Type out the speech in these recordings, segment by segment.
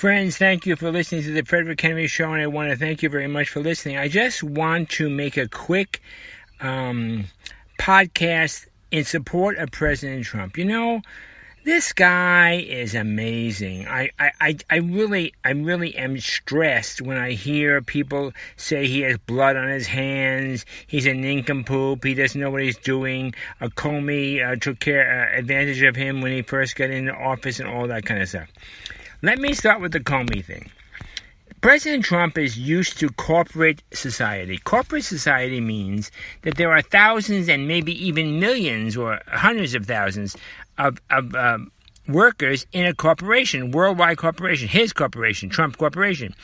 Friends, thank you for listening to the Frederick Henry Show, and I want to thank you very much for listening. I just want to make a quick podcast in support of President Trump. You know, this guy is amazing. I really am stressed when I hear people say he has blood on his hands, he's a nincompoop, he doesn't know what he's doing, Comey took advantage of him when he first got into office and all that kind of stuff. Let me start with the Comey thing. President Trump is used to corporate society. Corporate society means that there are thousands and maybe even millions or hundreds of thousands of workers in a corporation, worldwide corporation, his corporation, Trump Corporation.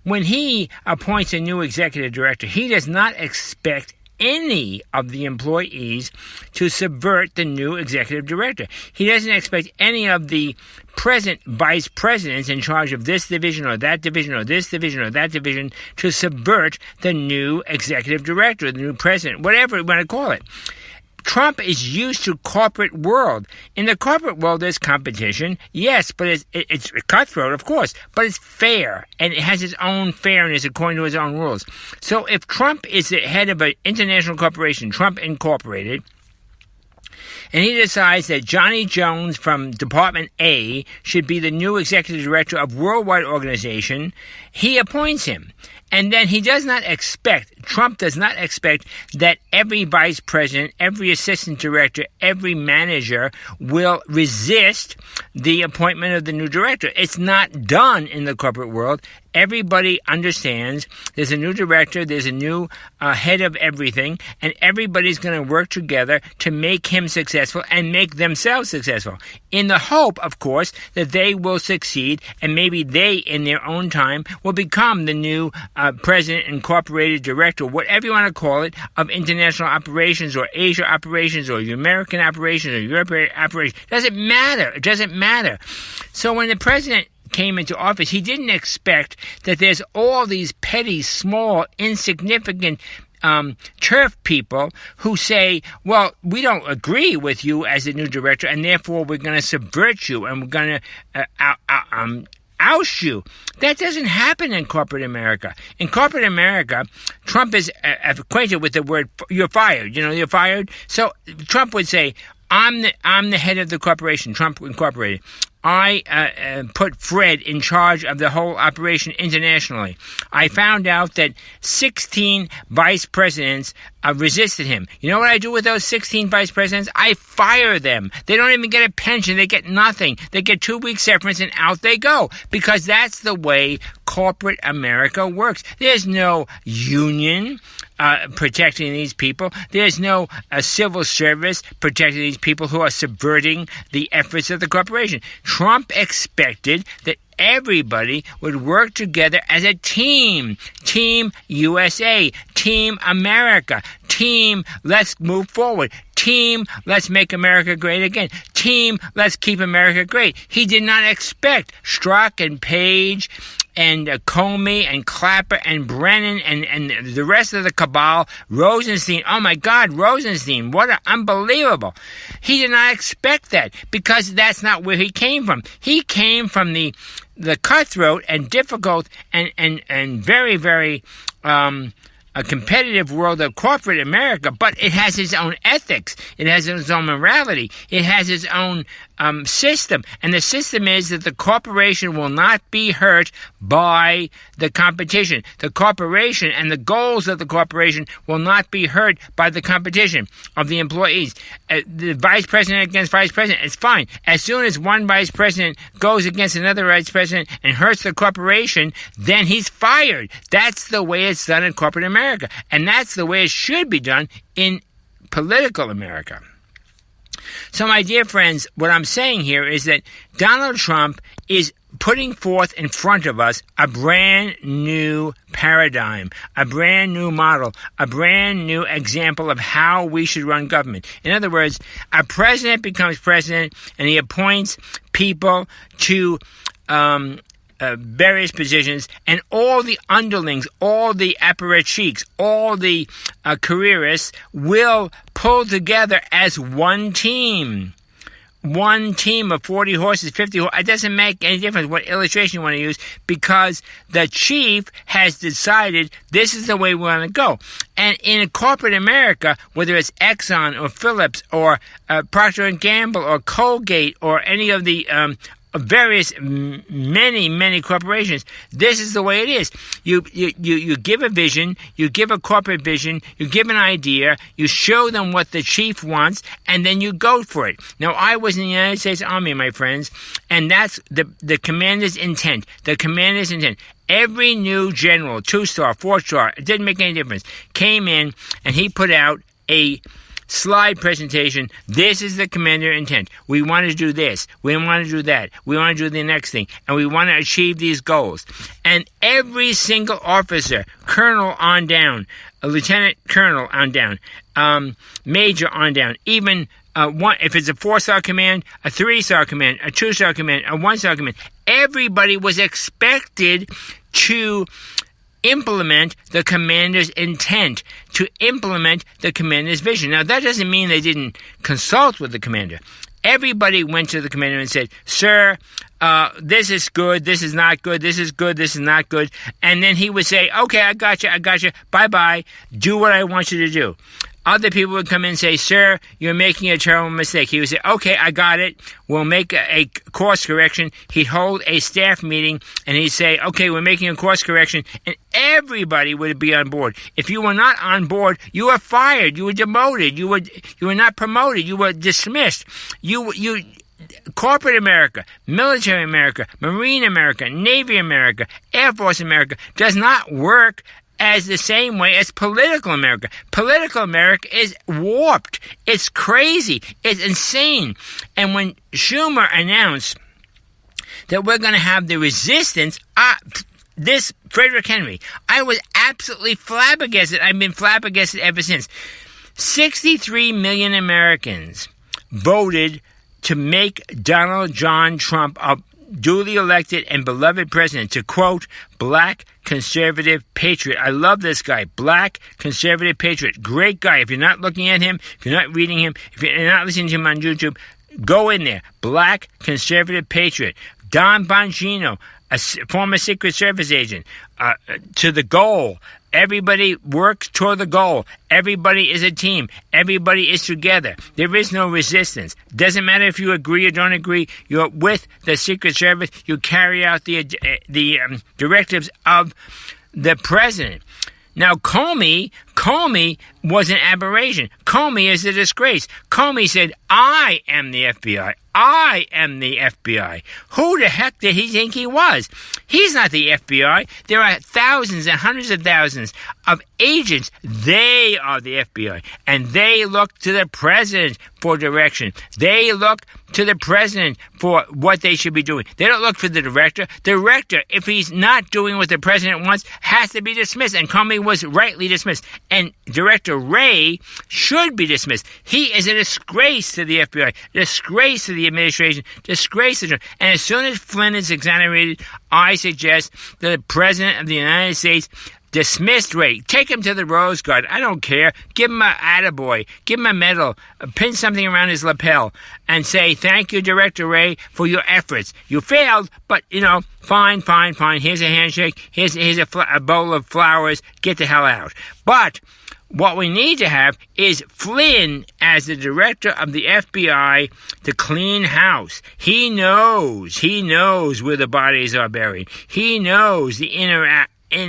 When he appoints a new executive director, he does not expect any of the employees to subvert the new executive director. He doesn't expect any of the present vice presidents in charge of this division or that division or this division or that division to subvert the new executive director, the new president, whatever you want to call it. Trump is used to corporate world. In the corporate world, there's competition, yes, but it's cutthroat, of course, but it's fair, and it has its own fairness according to its own rules. So if Trump is the head of an international corporation, Trump Incorporated, and he decides that Johnny Jones from Department A should be the new executive director of worldwide organization, he appoints him. And then Trump does not expect that every vice president, every assistant director, every manager will resist the appointment of the new director. It's not done in the corporate world. Everybody understands there's a new director, there's a new head of everything, and everybody's going to work together to make him successful and make themselves successful. In the hope, of course, that they will succeed, and maybe they, in their own time, will become the new president, incorporated director, whatever you want to call it, of international operations or Asia operations or American operations or European operations. It doesn't matter. So when the president came into office, he didn't expect that there's all these petty, small, insignificant turf people who say, well, we don't agree with you as the new director, and therefore we're going to subvert you, and we're going to oust you. That doesn't happen in corporate America. In corporate America, Trump is acquainted with the word, you're fired. You're fired. So Trump would say, I'm the head of the corporation, Trump Incorporated. I put Fred in charge of the whole operation internationally. I found out that 16 vice presidents resisted him. You know what I do with those 16 vice presidents? I fire them. They don't even get a pension. They get nothing. They get 2 weeks severance and out they go. Because that's the way corporate America works. There's no union protecting these people. There's no civil service protecting these people who are subverting the efforts of the corporation. Trump expected that everybody would work together as a team. Team USA. Team America. Team, let's move forward. Team, let's make America great again. Team, let's keep America great. He did not expect Strzok and Page and Comey and Clapper and Brennan and the rest of the cabal, Rosenstein. Oh my God, Rosenstein, unbelievable. He did not expect that because that's not where he came from. He came from the cutthroat and difficult and very, very a competitive world of corporate America, but it has its own ethics. It has its own morality. It has its own system. And the system is that the corporation will not be hurt by the competition. The corporation and the goals of the corporation will not be hurt by the competition of the employees. The vice president against vice president, it's fine. As soon as one vice president goes against another vice president and hurts the corporation, then he's fired. That's the way it's done in corporate America. And that's the way it should be done in political America. So, my dear friends, what I'm saying here is that Donald Trump is putting forth in front of us a brand new paradigm, a brand new model, a brand new example of how we should run government. In other words, a president becomes president and he appoints people to various positions, and all the underlings, all the apparatchiks, all the careerists will pull together as one team. one team of 40 horses, 50 horses. It doesn't make any difference what illustration you want to use, because the chief has decided this is the way we want to go. And in corporate America, whether it's Exxon or Phillips or Procter & Gamble or Colgate or any of the various many corporations, this is the way it is. You give a vision, you give a corporate vision, you give an idea, you show them what the chief wants, and then you go for it. Now, I was in the United States Army, my friends, and that's the commander's intent. The commander's intent. Every new general, 2-star, 4-star, it didn't make any difference, came in and he put out a slide presentation. This is the commander intent. We want to do this. We want to do that. We want to do the next thing. And we want to achieve these goals. And every single officer, colonel on down, a lieutenant colonel on down, major on down, even one, if it's a 4-star command, a 3-star command, a 2-star command, a 1-star command, everybody was expected to implement the commander's intent, to implement the commander's vision. Now, that doesn't mean they didn't consult with the commander. Everybody went to the commander and said, "Sir, this is good, this is not good, this is good, this is not good." And then he would say, "Okay, I got you, bye-bye, do what I want you to do." Other people would come in and say, "Sir, you're making a terrible mistake." He would say, "Okay, I got it. We'll make a course correction." He'd hold a staff meeting and he'd say, "Okay, we're making a course correction." And everybody would be on board. If you were not on board, you were fired. You were demoted. You were not promoted. You were dismissed. Corporate America, military America, Marine America, Navy America, Air Force America does not work as the same way as political America. Political America is warped. It's crazy. It's insane. And when Schumer announced that we're going to have the resistance, this Frederick Henry, I was absolutely flabbergasted. I've been flabbergasted ever since. 63 million Americans voted to make Donald John Trump a duly elected and beloved president, to quote, black conservative patriot. I love this guy, black conservative patriot. Great guy. If you're not looking at him, if you're not reading him, if you're not listening to him on YouTube, go in there. Black conservative patriot. Don Bongino, a former Secret Service agent, to the goal. Everybody works toward the goal. Everybody is a team. Everybody is together. There is no resistance. Doesn't matter if you agree or don't agree. You're with the Secret Service. You carry out the directives of the president. Now, Comey was an aberration. Comey is a disgrace. Comey said, "I am the FBI. I am the FBI." Who the heck did he think he was? He's not the FBI. There are thousands and hundreds of thousands of agents. They are the FBI. And they look to the president for direction. They look to the president for what they should be doing. They don't look for the director. The director, if he's not doing what the president wants, has to be dismissed. And Comey was rightly dismissed. And Director Wray should be dismissed. He is a disgrace to the FBI, disgrace to the administration, disgrace to... And as soon as Flynn is exonerated, I suggest that the President of the United States dismissed Wray. Take him to the Rose Garden. I don't care. Give him an attaboy. Give him a medal. Pin something around his lapel and say, "Thank you, Director Wray, for your efforts. You failed, but, fine. Here's a handshake. Here's a bowl of flowers. Get the hell out." But what we need to have is Flynn as the director of the FBI to clean house. He knows where the bodies are buried. He knows the in and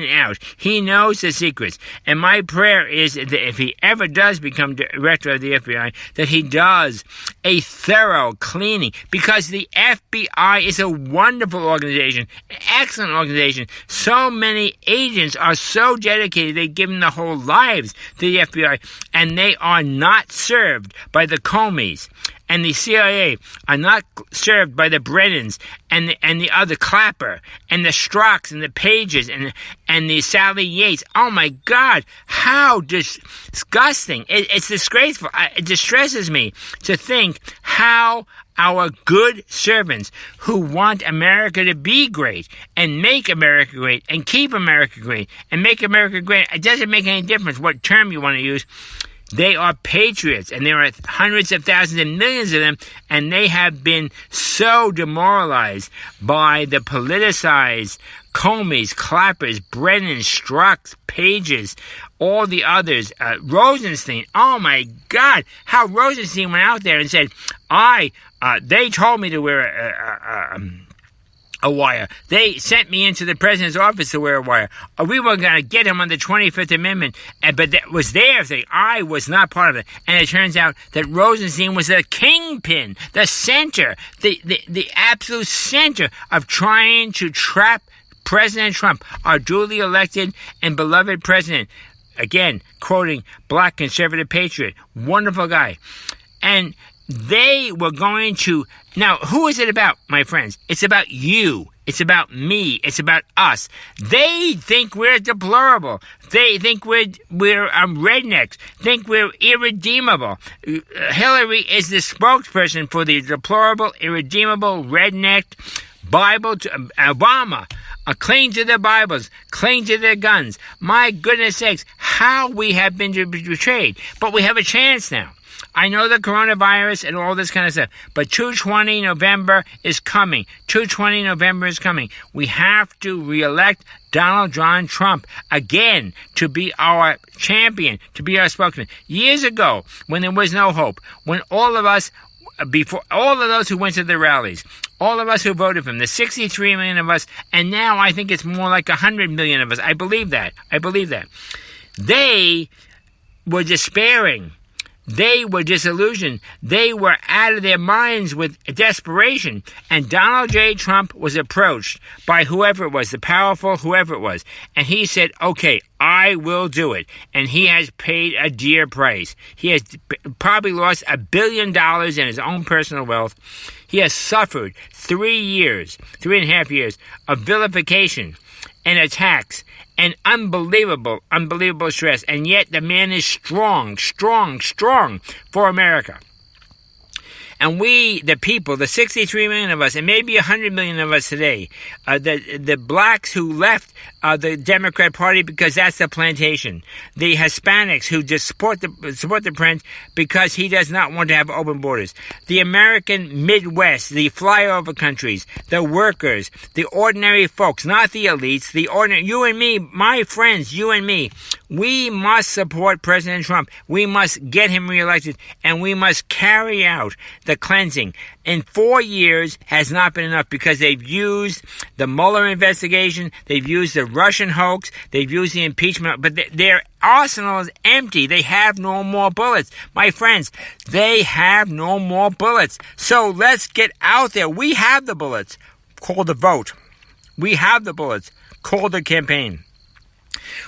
out. He knows the secrets. And my prayer is that if he ever does become director of the FBI, that he does a thorough cleaning, because the FBI is a wonderful organization, an excellent organization. So many agents are so dedicated, they've given their whole lives to the FBI, and they are not served by the Comeys. And the CIA are not served by the Brennans and the other Clapper and the Strocks and the Pages and the Sally Yates. Oh my God, how disgusting. It's disgraceful. It distresses me to think how our good servants who want America to be great and make America great and keep America great and make America great. It doesn't make any difference what term you want to use. They are patriots, and there are hundreds of thousands and millions of them, and they have been so demoralized by the politicized Comeys, Clappers, Brennan, Strux, Pages, all the others, Rosenstein. Oh my God, how Rosenstein went out there and said, they told me to wear a wire. They sent me into the president's office to wear a wire. We were going to get him on the 25th Amendment, but that was their thing. I was not part of it. And it turns out that Rosenstein was the kingpin, the center, the absolute center of trying to trap President Trump, our duly elected and beloved president. Again, quoting black conservative patriot, wonderful guy. And they were going to... Now, who is it about, my friends? It's about you. It's about me. It's about us. They think we're deplorable. They think we're rednecks. Think we're irredeemable. Hillary is the spokesperson for the deplorable, irredeemable, redneck Bible to Obama. Cling to their Bibles, cling to their guns. My goodness sakes, how we have been betrayed. But we have a chance now. I know the coronavirus and all this kind of stuff, but 2/20 November is coming. 2/20 November is coming. We have to reelect Donald John Trump again to be our champion, to be our spokesman. Years ago, when there was no hope, when all of us, before all of those who went to the rallies, all of us who voted for him, the 63 million of us, and now I think it's more like 100 million of us. I believe that. They were despairing. They were disillusioned. They were out of their minds with desperation. And Donald J. Trump was approached by whoever it was, the powerful whoever it was. And he said, okay, I will do it. And he has paid a dear price. He has probably lost $1 billion in his own personal wealth. He has suffered 3.5 years of vilification and attacks and unbelievable stress. And yet the man is strong for America. And we, the people, the 63 million of us, and maybe 100 million of us today, the blacks who left the Democrat Party because that's the plantation, the Hispanics who just support the prince because he does not want to have open borders, the American Midwest, the flyover countries, the workers, the ordinary folks, not the elites, the ordinary, you and me, my friends, you and me, we must support President Trump. We must get him reelected, and we must carry out the cleansing. In 4 years has not been enough because they've used the Mueller investigation, they've used the Russian hoax, they've used the impeachment, but their arsenal is empty. They have no more bullets. My friends, they have no more bullets. So let's get out there. We have the bullets. Call the vote. We have the bullets. Call the campaign.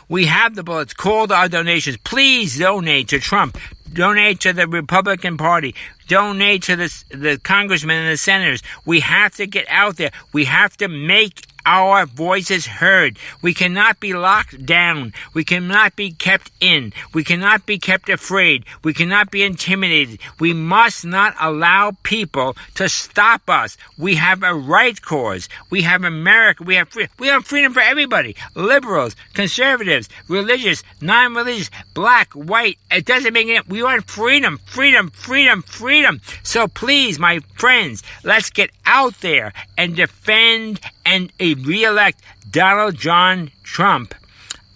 We have the bullets. Call our donations. Please donate to Trump. Donate to the Republican Party. Donate to the congressmen and the senators. We have to get out there. We have to make our voices heard. We cannot be locked down. We cannot be kept in. We cannot be kept afraid. We cannot be intimidated. We must not allow people to stop us. We have a right cause. We have America. We have freedom for everybody. Liberals, conservatives, religious, non-religious, black, white. It doesn't make it. We want freedom, freedom, freedom, freedom. So please, my friends, let's get out there and defend and re-elect Donald John Trump,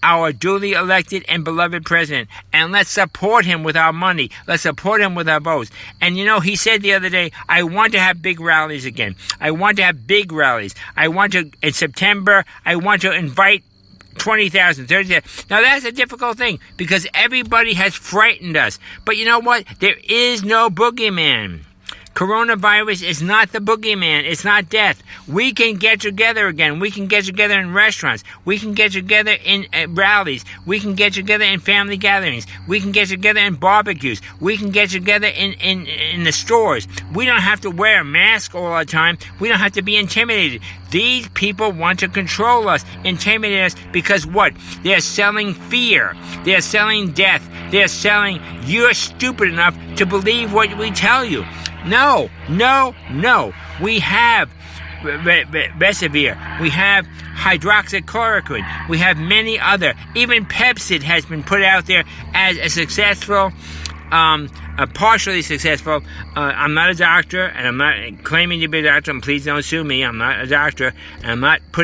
our duly elected and beloved president. And let's support him with our money. Let's support him with our votes. And you know, he said the other day, I want to have big rallies again. I want to have big rallies. In September, I want to invite 20,000, 30,000. Now that's a difficult thing because everybody has frightened us. But you know what? There is no boogeyman. Coronavirus is not the boogeyman. It's not death. We can get together again. We can get together in restaurants. We can get together in rallies. We can get together in family gatherings. We can get together in barbecues. We can get together in the stores. We don't have to wear a mask all the time. We don't have to be intimidated. These people want to control us, intimidate us, because what? They're selling fear. They're selling death. They're selling you're stupid enough to believe what we tell you. No. We have Remdesivir. We have hydroxychloroquine. We have many other. Even Pepcid has been put out there as a successful, partially successful. I'm not a doctor, and I'm not claiming to be a doctor, and please don't sue me. I'm not a doctor, and I'm not putting